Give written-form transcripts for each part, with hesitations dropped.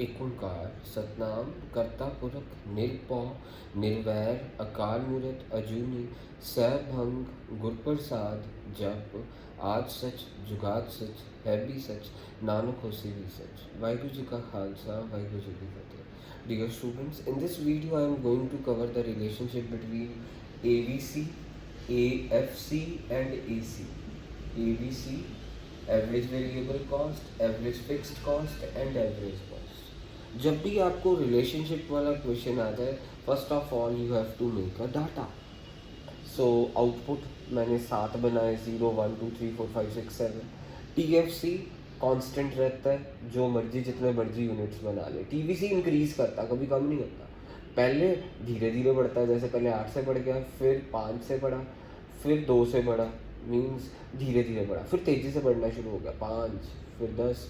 एक ओंकार सतनाम करता पुरख निरपौ निर्वैर अकाल मूरत अजूनी सैभंग गुरप्रसाद जप आज सच जुगाद सच है भी सच नानक होसी भी सच। वाहिगुरु जी का खालसा वाहिगुरु जी की फतेह। Dear students, in this video I am going to cover the relationship between AVC, AFC and AC. AVC, average variable cost, average fixed cost and average cost. जब भी आपको रिलेशनशिप वाला क्वेश्चन आ जाए, first of all you have to make a data. So output मैंने 7 बनाए, 0 1 2 3 4 5 6 7। TFC constant रहता है, जो मर्जी जितने मर्जी यूनिट्स बना ले। TVC इंक्रीज करता, कभी कम नहीं करता। पहले धीरे धीरे बढ़ता है, जैसे पहले 8 से बढ़ गया, फिर 5 से बढ़ा, फिर 2 से बढ़ा, मीन्स धीरे धीरे बढ़ा, फिर तेज़ी से बढ़ना शुरू हो गया, 5, फिर 10,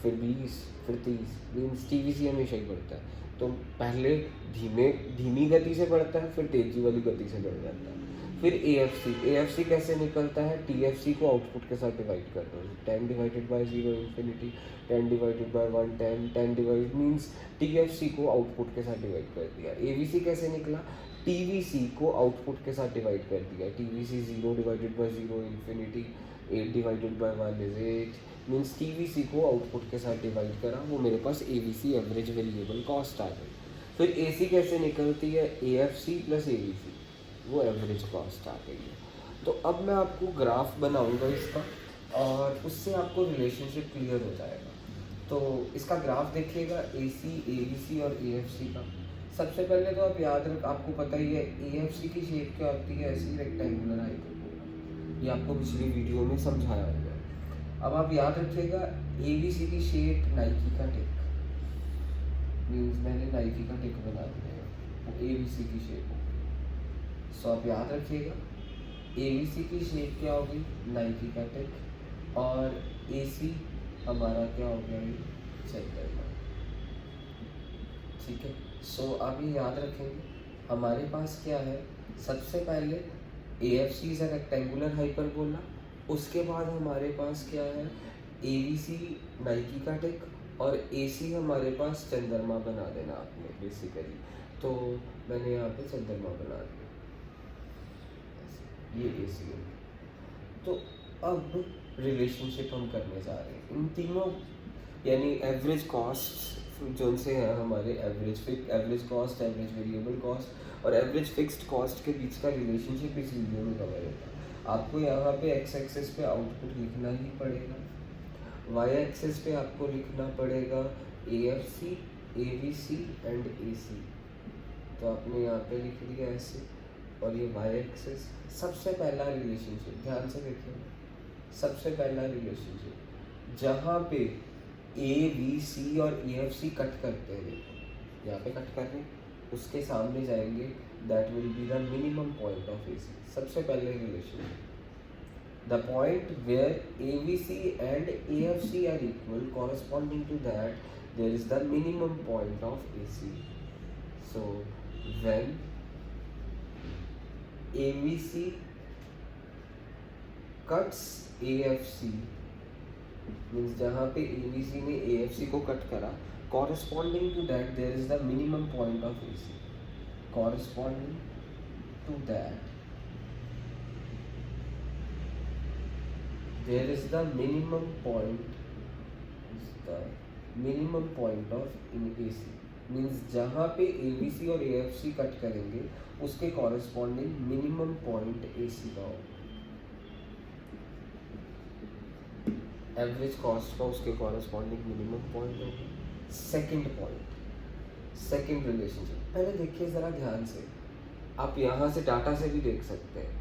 फिर 20, फिर 30, मीन्स TVC हमेशा ही बढ़ता है। तो पहले धीमी गति से बढ़ता है, फिर तेज़ी वाली गति से बढ़ जाता है। फिर AFC कैसे निकलता है? TFC को आउटपुट के साथ डिवाइड कर दो, 10 divided by 0 infinity, 10 divided by 1 10, 10 divide means TFC को आउटपुट के साथ डिवाइड कर दिया। AVC कैसे निकला? TVC को आउटपुट के साथ डिवाइड कर दिया। TVC 0 divided by 0 infinity, 8 divided by 1 is 8 means TVC को आउटपुट के साथ डिवाइड करा, वो मेरे पास AVC एवरेज वेरिएबल कॉस्ट आ गई। फिर AC कैसे निकलती है? AFC प्लस AVC, वो एवरेज कॉस्ट आ गई है। तो अब मैं आपको ग्राफ बनाऊंगा इसका, और उससे आपको रिलेशनशिप क्लियर हो जाएगा। तो इसका ग्राफ देखिएगा, AC, AVC और AFC का। सबसे पहले तो आप याद रख, आपको पता ही है AFC की शेप क्या होती है, ऐसी रेक्टेंगुलर हाइपरबोला। ये आपको पिछली वीडियो में समझाया हुआ है। अब आप याद रखिएगा AVC की शेप नाइकी का टिक, मीन्स मैंने नाइकी का टिक बना दिया है, वो AVC की शेप होगी। सो आप याद रखिएगा AVC की शेप क्या होगी? नाइकी का टिक। और AC हमारा क्या हो गया? चंद्रमा। ठीक है, सो आप ये याद रखेंगे, हमारे पास क्या है? सबसे पहले AFC is a rectangular hyperbola, उसके बाद हमारे पास क्या है? AVC नाइकी का टिक, और AC हमारे पास चंद्रमा बना देना आपने बेसिकली। तो मैंने यहाँ पे चंद्रमा बना दिया, ये AC है। तो अब रिलेशनशिप हम करने जा रहे हैं इन तीनों, यानी एवरेज कॉस्ट जो से हैं हमारे, average cost, average variable cost और एवरेज फिक्स्ड कॉस्ट के बीच का रिलेशनशिप इस वीडियो में कवर होता है। आपको यहाँ पे एक्स एक्सिस पे आउटपुट लिखना ही पड़ेगा, वाई एक्सिस पे आपको लिखना पड़ेगा AFC, AVC एंड AC। तो आपने यहाँ पे लिख दिया ऐसे, और ये वाई एक्सिस। सबसे पहला रिलेशनशिप ध्यान से देखिए, सबसे पहला रिलेशनशिप जहाँ पे AVC और AFC कट करते हैं, देखो यहाँ पे कट कर रहे हैं, उसके सामने जाएंगे, that will be the minimum point of AC। सबसे पहले relationship, the point where AVC and AFC are equal, corresponding to that there is the minimum point of AC। So when AVC cuts AFC, means जहाँ पे AVC ने AFC को cut करा, corresponding to that there is the minimum point of AC, corresponding to that there is the minimum point of in AC, means जहाँ पे AVC और AFC cut करेंगे उसके कॉरेस्पॉन्डिंग मिनिमम पॉइंट AC का होगा। Average cost का उसके corresponding minimum point होगा। सेकंड पॉइंट, सेकंड रिलेशनशिप, पहले देखिए ज़रा ध्यान से, आप यहाँ से डाटा से भी देख सकते हैं।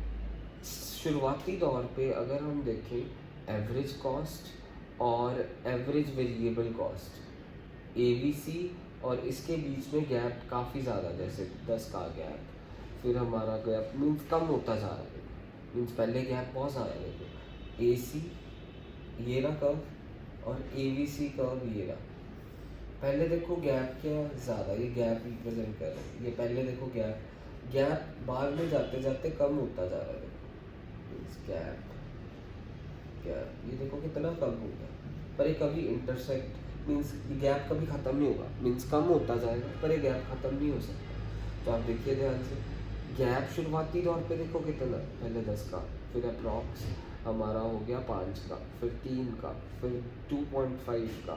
शुरुआती दौर पे अगर हम देखें एवरेज कॉस्ट और एवरेज वेरिएबल कॉस्ट, AVC और इसके बीच में गैप काफ़ी ज़्यादा, जैसे 10 का गैप, फिर हमारा गैप मीन्स कम होता जा रहा है, मीन्स पहले गैप बहुत ज़्यादा है। AC ये रहा कर्व, और AVC कर्व ये रहा। पहले देखो गैप क्या ज़्यादा, ये गैप रिप्रेजेंट कर रहा है, ये पहले देखो गैप बाद में जाते जाते कम होता जा रहा है, देखो मीन्स गैप, ये देखो कितना कम हो गया, पर ये कभी इंटरसेक्ट मीन्स गैप कभी ख़त्म नहीं होगा, मीन्स कम होता जाएगा पर ये गैप ख़त्म नहीं हो सकता। तो आप देखिए ध्यान से, गैप शुरुआती तौर पे देखो कितना, पहले 10 का, फिर अप्रॉक्स हमारा हो गया 5 का, फिर 3 का, फिर 2.5 का,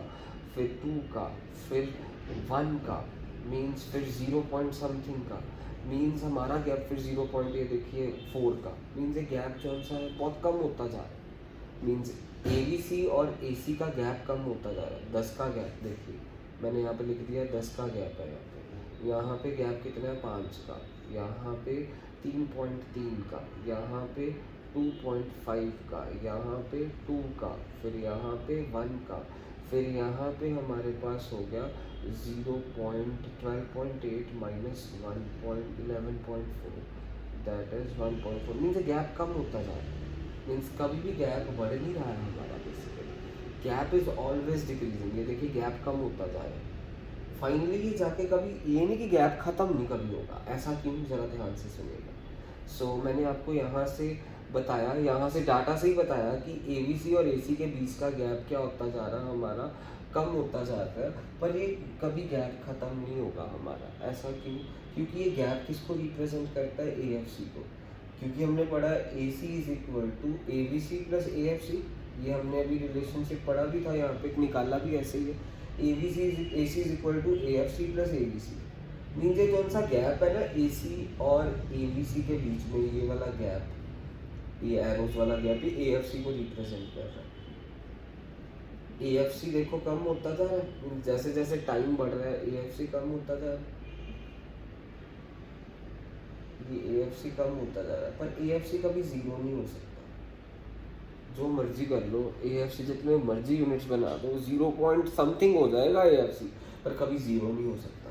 फिर 2 का, फिर 1 का, मीन्स फिर 0 पॉइंट समथिंग का, मीन्स हमारा गैप फिर 0 पॉइंट ये देखिए 4 का, मीन्स ये गैप जो सा है बहुत कम होता जा रहा है। मीन्स ABC और AC का गैप कम होता जा रहा है। 10 का गैप देखिए, मैंने यहाँ पे लिख दिया 10 का गैप है, यहाँ पे गैप कितना है 5 का, यहाँ पे 3.3 का, यहाँ पे 2.5 का, यहाँ पे 2 का, फिर यहाँ पे 1 का, फिर यहाँ पे हमारे पास हो गया 0.12.8 minus 1.11.4, that is 1.4। Means gap कम होता जा रहा है, मीन्स कभी भी गैप बढ़ नहीं रहा है हमारा, basically gap is always decreasing. ये देखिए गैप कम होता जा रहा है, फाइनली जाके कभी ये नहीं कि गैप ख़त्म नहीं कभी होगा, ऐसा क्यों, ज़रा ध्यान से सुनिएगा। सो मैंने आपको यहाँ से बताया, यहाँ से डाटा से ही बताया कि ABC और AC के बीच का गैप क्या होता जा रहा है हमारा, कम होता जाता है, पर ये कभी गैप ख़त्म नहीं होगा हमारा। ऐसा क्यों, क्योंकि ये गैप किसको रिप्रेजेंट करता है, AFC को, क्योंकि हमने पढ़ा AC is equal to ABC plus AFC, ये हमने अभी रिलेशनशिप पढ़ा भी था, यहाँ पे निकाला भी ऐसे ही है, AC is equal to AFC plus ABC। Means ये कौन सा गैप है ना AC और ABC के बीच में, ये वाला गैप, ये एरोस वाला गैप ही AFC को रिप्रेजेंट कर रहा है। AFC देखो कम होता जा रहा है, जैसे जैसे टाइम बढ़ रहा है AFC कम होता जा रहा है, ये AFC कम होता जा रहा है, पर AFC कभी जीरो नहीं हो सकता। जो मर्जी कर लो, AFC जितने मर्जी यूनिट्स बना दो, 0 पॉइंट समथिंग हो जाएगा AFC, पर कभी जीरो नहीं हो सकता।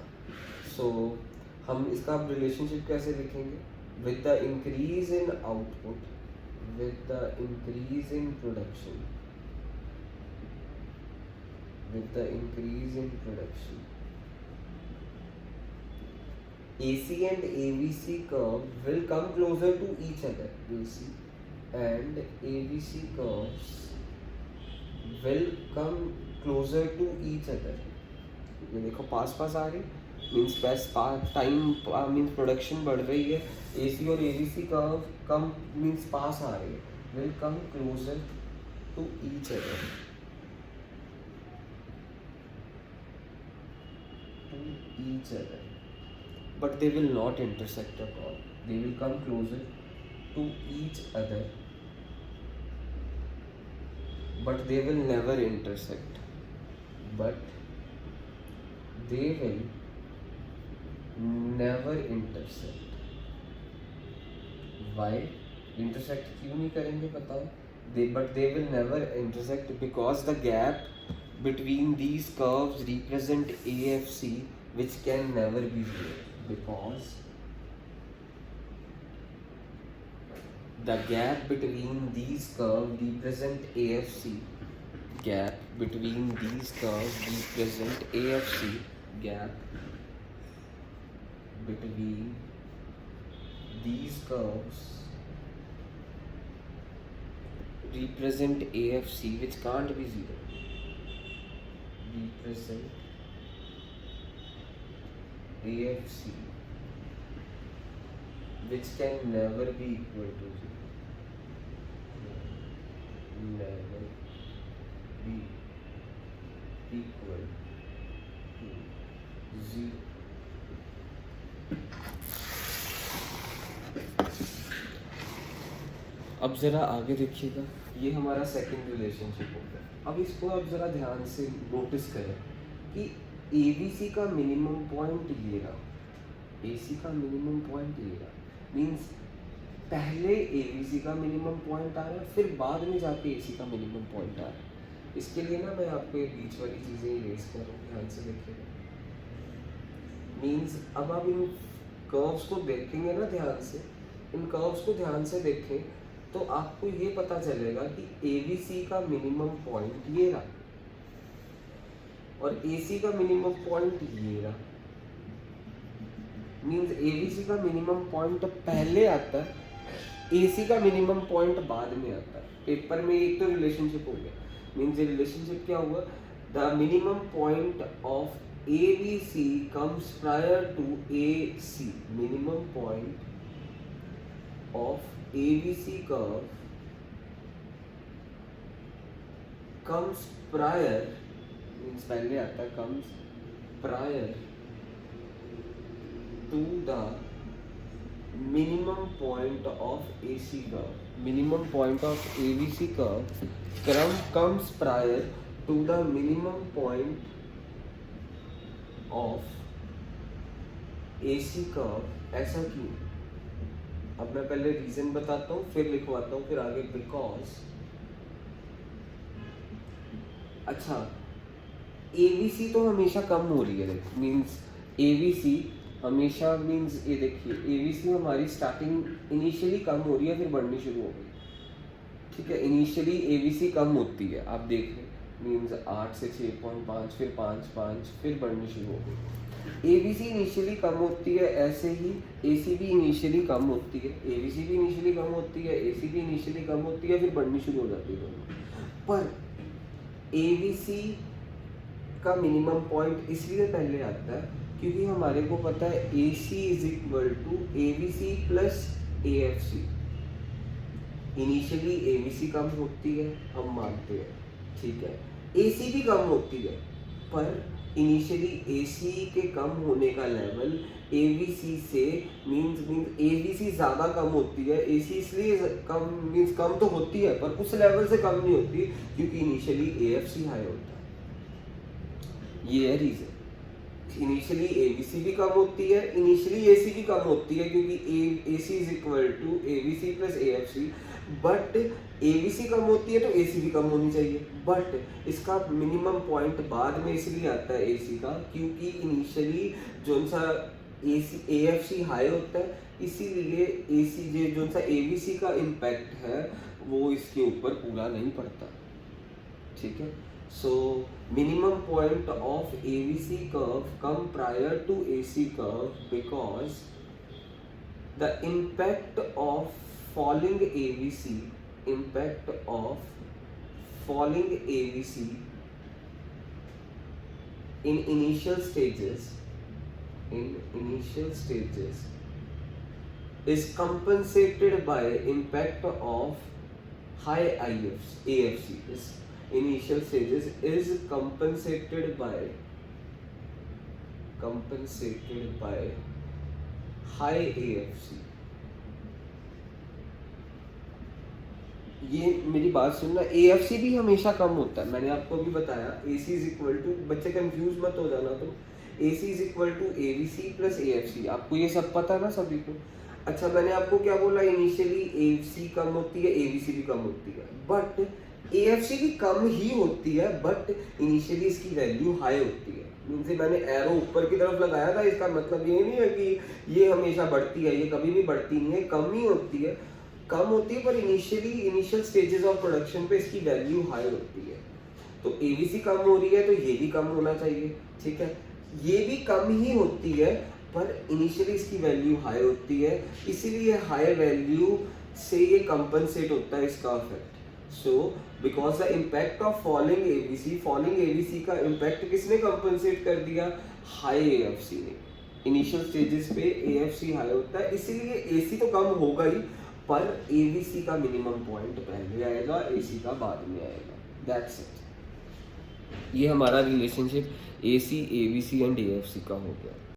सो हम इसका रिलेशनशिप कैसे लिखेंगे, with the increase in output, with the increase in production, with the increase in production, AC and ABC curve will come closer to each other, AC and ABC curves will come closer to each other। ये देखो पास पास आ रही, means पास time, means production बढ़ रही है, AC और ABC कर्व कम मीन्स पास आ रही है, will come closer to each other, to each other, but they will not intersect at all, they will come closer to each other, but they will never intersect, but they will never intersect। why intersect क्यों नहीं करेंगे बताओ, but they will never intersect because the gap between these curves represent AFC which can never be zero, because the gap between these curves represent AFC, gap between these curves represent AFC, gap between these curves represent AFC which can't be zero, represent AFC which can never be equal to zero, never be equal to zero। अब ज़रा आगे देखिएगा, ये हमारा second relationship हो गया। अब इसको आप ज़रा ध्यान से नोटिस करें कि ABC का मिनिमम पॉइंट ये रहा, AC का मिनिमम पॉइंट ये रहा, मीन्स पहले ABC का मिनिमम पॉइंट आ रहा है, फिर बाद में जाके AC का मिनिमम पॉइंट आ रहा है। इसके लिए ना मैं आपको ये बीच वाली चीज़ें इरेज कर रहा हूँ, ध्यान से देखिएगा। मीन्स अब आप इन कर्व्स को देखेंगे ना ध्यान से, इन कर्व्स को ध्यान से देखें तो आपको ये पता चलेगा कि ABC का मिनिमम पॉइंट ये रहा और AC का मिनिमम पॉइंट ये रहा। मीन्स ABC का मिनिमम पॉइंट पहले आता है, AC का मिनिमम पॉइंट बाद में आता है। पेपर में एक तो रिलेशनशिप हो गया, मीन्स ये रिलेशनशिप क्या हुआ, the minimum point of ABC comes prior to AC. Minimum point of ABC curve comes prior, means पहले आता है, comes prior to the minimum point of AC curve. Minimum point of ABC curve comes prior to the minimum point of AC curve. ऐसा क्यों? अब मैं पहले reason बताता हूँ, फिर लिखवाता हूँ, फिर आगे बिकॉज। अच्छा, ABC तो हमेशा कम हो रही है, मीन्स ABC हमेशा, मीन्स ये देखिए ABC हमारी स्टार्टिंग इनिशियली कम हो रही है, फिर बढ़नी शुरू हो गई, ठीक है। इनिशियली ABC कम होती है, आप देख लें, मीन्स 8 से 6.5, फिर 5, फिर बढ़नी शुरू हो गई। ABC इनिशियली कम होती है, ऐसे ही AC भी इनिशियली कम होती है, ABC भी इनिशियली कम होती है, AC भी इनिशियली कम होती है, फिर बढ़नी शुरू हो जाती है दोनों। पर ABC का मिनिमम पॉइंट इसलिए पहले आता है क्योंकि हमारे को पता है AC is equal to ABC plus AFC। Initially ABC कम होती है, हम मानते हैं, ठीक है। AC भी कम होती है, पर इनिशियली AC के कम होने का लेवल ABC से मीन्स ABC ज़्यादा कम होती है। AC इसलिए कम, मीन्स कम तो होती है पर उस लेवल से कम नहीं होती क्योंकि इनिशियली AFC हाई होता है। ये है रीज़न। इनिशियली ABC भी कम होती है, इनिशियली AC भी कम होती है क्योंकि AC is equal to ABC plus AFC। But ABC कम होती है तो AC भी कम होनी चाहिए, बट इसका मिनिमम पॉइंट बाद में इसलिए आता है AC का क्योंकि इनिशियली जो सा AFC हाई होता है, इसीलिए AC जो सा ABC का इम्पैक्ट है वो इसके ऊपर पूरा नहीं पड़ता, ठीक है। So minimum point of ABC curve come prior to AC curve because the impact of falling ABC in initial stages is compensated by impact of high AFC. Is initial stages is compensated by high AFC। ये मेरी बात सुनना, AFC भी हमेशा कम होता है, मैंने आपको अभी बताया। AC इज इक्वल टू, बच्चे कंफ्यूज मत हो जाना तुम, AC is equal to ABC plus AFC, आपको ये सब पता है ना सभी को। अच्छा, मैंने आपको क्या बोला, इनिशियली AFC कम होती है, ABC भी कम होती है, बट AFC भी कम ही होती है, बट इनिशियली इसकी वैल्यू हाई होती है। मीन्स मैंने एरो ऊपर की तरफ लगाया था, इसका मतलब ये नहीं है कि ये हमेशा बढ़ती है, ये कभी भी बढ़ती नहीं है, कम ही होती है, कम होती है, पर इनिशियल स्टेजेस ऑफ प्रोडक्शन पे इसकी वैल्यू हाई होती है। तो ABC कम हो रही है तो ये भी कम होना चाहिए, ठीक है। ये भी कम ही होती है पर इनिशियली इसकी वैल्यू हाई होती है, इसीलिए हाई वैल्यू से ये कंपनसेट होता है इसका effect. So because the impact of falling ABC का इम्पैक्ट किसने कंपनसेट कर दिया, हाई AFC ने। इनिशियल स्टेजेस पे AFC हाई होता है, इसीलिए AC तो कम होगा ही, पर ABC का मिनिमम पॉइंट पहले आएगा, AC का बाद में आएगा। That's it. ये हमारा relationship AC, ABC and AFC का हो गया।